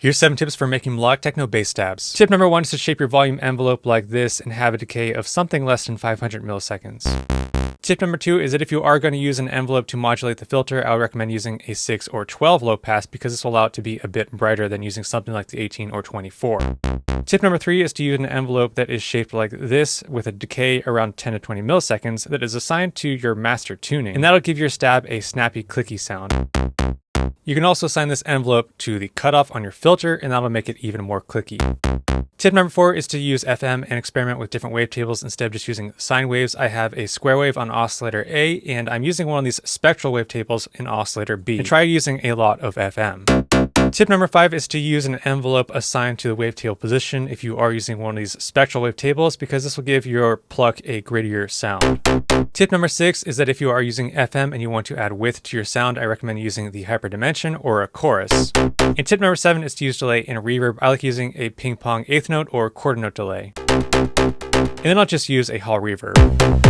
Here's 7 tips for making melodic techno bass stabs. Tip number 1 is to shape your volume envelope like this and have a decay of something less than 500 milliseconds. Tip number 2 is that if you are going to use an envelope to modulate the filter, I would recommend using a 6 or 12 low pass because this will allow it to be a bit brighter than using something like the 18 or 24. Tip number 3 is to use an envelope that is shaped like this with a decay around 10 to 20 milliseconds that is assigned to your master tuning, and that'll give your stab a snappy, clicky sound. You can also assign this envelope to the cutoff on your filter, and that'll make it even more clicky. Tip number 4 is to use FM and experiment with different wavetables instead of just using sine waves. I have a square wave on oscillator A, and I'm using one of these spectral wavetables in oscillator B. And try using a lot of FM. Tip number 5 is to use an envelope assigned to the wavetable position if you are using one of these spectral wavetables, because this will give your pluck a grittier sound. Tip number 6 is that if you are using FM and you want to add width to your sound, I recommend using the hyperdimension or a chorus. And tip number 7 is to use delay and reverb. I like using a ping pong eighth note or quarter note delay. And then I'll just use a hall reverb.